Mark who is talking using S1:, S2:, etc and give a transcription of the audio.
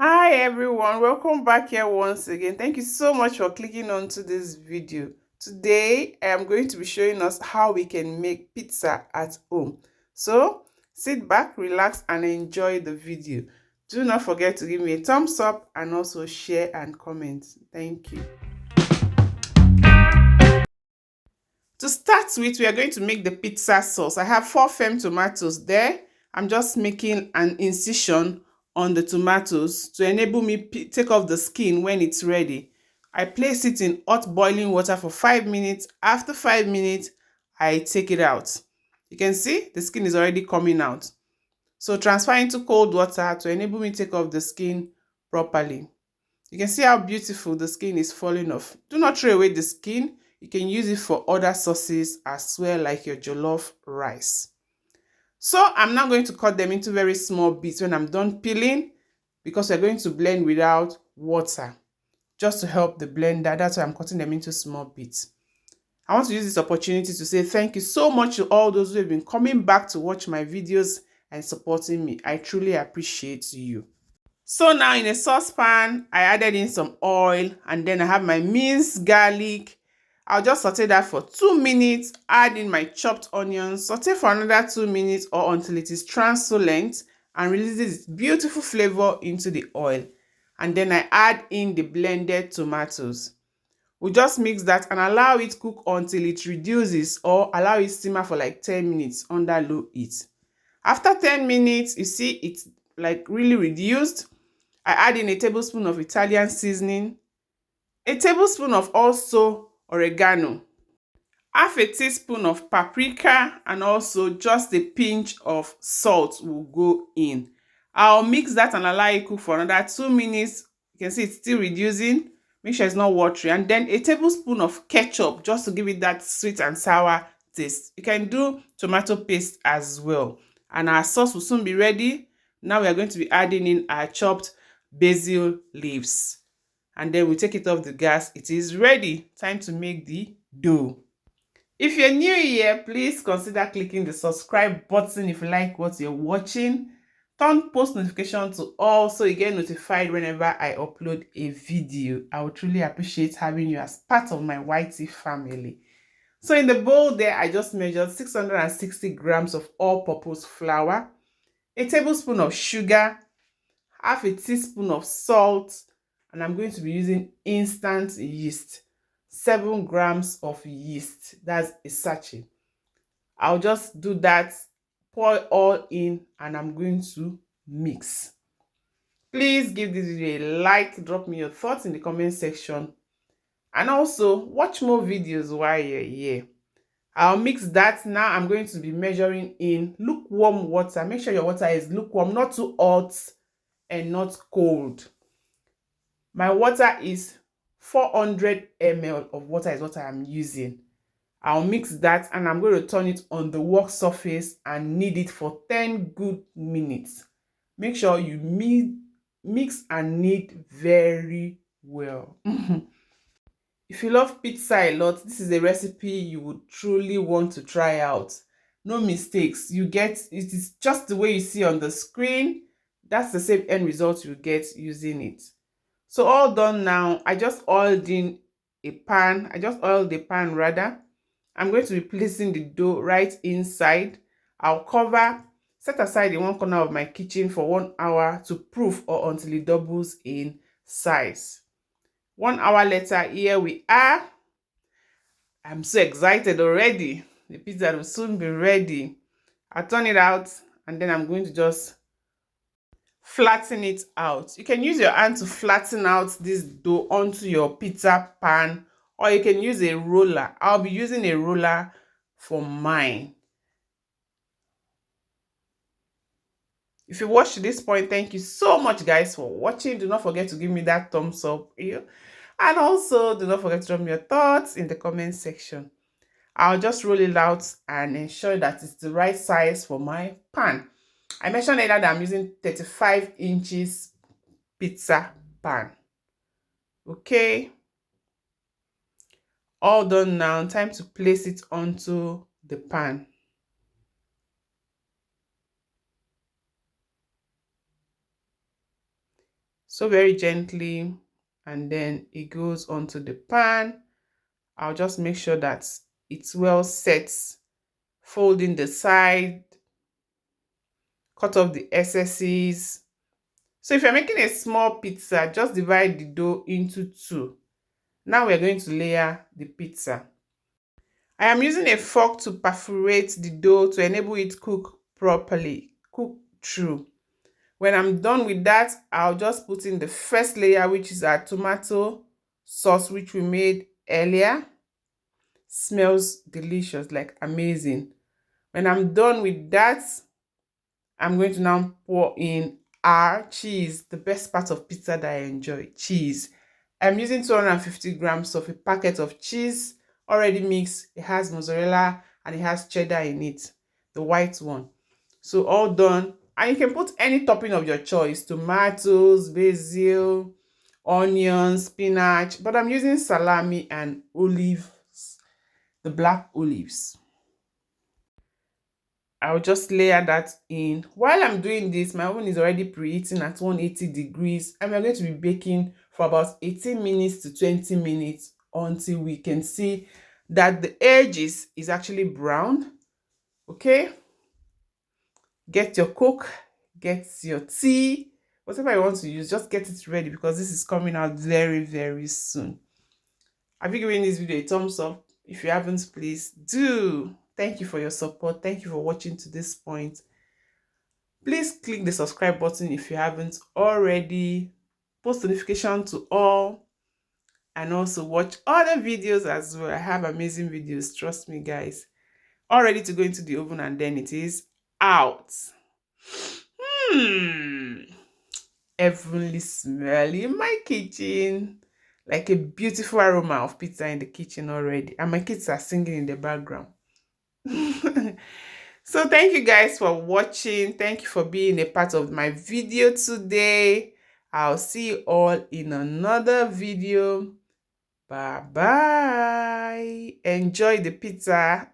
S1: Hi everyone, welcome back here once again. Thank you so much for clicking onto this video. Today I am going to be showing us how we can make pizza at home. So sit back, relax and enjoy the video. Do not forget to give me a thumbs up and also share and comment. Thank you. To start with, we are going to make the pizza sauce. I have 4 firm tomatoes there. I'm just making an incision on the tomatoes to enable me take off the skin when it's ready. I place it in hot boiling water for 5 minutes. After 5 minutes, I take it out. You can see the skin is already coming out. So transfer into cold water to enable me take off the skin properly. You can see how beautiful the skin is falling off. Do not throw away the skin. You can use it for other sauces as well, like your jollof rice. So I'm now going to cut them into very small bits when I'm done peeling, because we're going to blend without water just to help the blender. That's why I'm cutting them into small bits. I want to use this opportunity to say thank you so much to all those who have been coming back to watch my videos and supporting me. I truly appreciate you. So now in a saucepan, I added in some oil and then I have my minced garlic. I'll just saute that for 2 minutes, add in my chopped onions, saute for another 2 minutes or until it is translucent and releases its beautiful flavor into the oil. And then I add in the blended tomatoes. We'll just mix that and allow it cook until it reduces, or allow it simmer for like 10 minutes under low heat. After 10 minutes, you see it's like really reduced. I add in a tablespoon of Italian seasoning, a tablespoon of also oregano, half a teaspoon of paprika, and also just a pinch of salt will go in. I'll mix that and allow it cook for another 2 minutes. You can see it's still reducing. Make sure it's not watery. And then a tablespoon of ketchup just to give it that sweet and sour taste. You can do tomato paste as well. And our sauce will soon be ready. Now we are going to be adding in our chopped basil leaves. And then we take it off the gas. It is ready. Time to make the dough. If you're new here, please consider clicking the subscribe button if you like what you're watching. Turn post notification to all so you get notified whenever I upload a video. I would truly appreciate having you as part of my YT family. So in the bowl there, I just measured 660 grams of all-purpose flour, a tablespoon of sugar, half a teaspoon of salt, and I'm going to be using instant yeast. 7 grams of yeast, that's a sachet. I'll just do that, pour all in, and I'm going to mix. Please give this video a like, drop me your thoughts in the comment section, and also watch more videos while you're here. I'll mix that. Now I'm going to be measuring in lukewarm water. Make sure your water is lukewarm, not too hot and not cold. My water is 400 ml of water is what I am using. I'll mix that and I'm going to turn it on the work surface and knead it for 10 good minutes. Make sure you mix and knead very well. If you love pizza a lot, this is a recipe you would truly want to try out. No mistakes. You get it is just the way you see on the screen. That's the same end result you get using it. So all done now. I just oiled in a pan. I just oiled the pan rather. I'm going to be placing the dough right inside. I'll cover, set aside in one corner of my kitchen for 1 hour to proof or until it doubles in size. 1 hour later, here we are. I'm so excited already. The pizza will soon be ready. I'll turn it out and then I'm going to just flatten it out. You can use your hand to flatten out this dough onto your pizza pan, or you can use a roller. I'll be using a roller for mine. If you watched to this point, thank you so much guys for watching. Do not forget to give me that thumbs up here, and also do not forget to drop me your thoughts in the comment section. I'll just roll it out and ensure that it's the right size for my pan. I mentioned earlier that I'm using 35 inches pizza pan. Okay, all done now. Time to place it onto the pan. So very gently, and then it goes onto the pan. I'll just make sure that it's well set, folding the side, cut off the excesses. So if you're making a small pizza, just divide the dough into two. Now we're going to layer the pizza. I am using a fork to perforate the dough to enable it cook properly, cook through. When I'm done with that, I'll just put in the first layer, which is our tomato sauce, which we made earlier. Smells delicious, like amazing. When I'm done with that, I'm going to now pour in our cheese, the best part of pizza that I enjoy, cheese. I'm using 250 grams of a packet of cheese already mixed. It has mozzarella and it has cheddar in it, the white one. So all done. And you can put any topping of your choice, tomatoes, basil, onions, spinach, but I'm using salami and olives, the black olives. I'll just layer that in. While I'm doing this, my oven is already preheating at 180 degrees, and we're going to be baking for about 18 minutes to 20 minutes until we can see that the edges is actually brown. Okay? Get your Coke, get your tea, whatever you want to use, just get it ready because this is coming out very, very soon. Have you given this video a thumbs up? If you haven't, please do. Thank you for your support. Thank you for watching to this point. Please click the subscribe button if you haven't already. Post notification to all. And also watch other videos as well. I have amazing videos. Trust me, guys. All ready to go into the oven, and then it is out. Heavenly smell in my kitchen. Like a beautiful aroma of pizza in the kitchen already. And my kids are singing in the background. So thank you guys for watching. Thank you for being a part of my video today. I'll see you all in another video. Bye bye. Enjoy the pizza.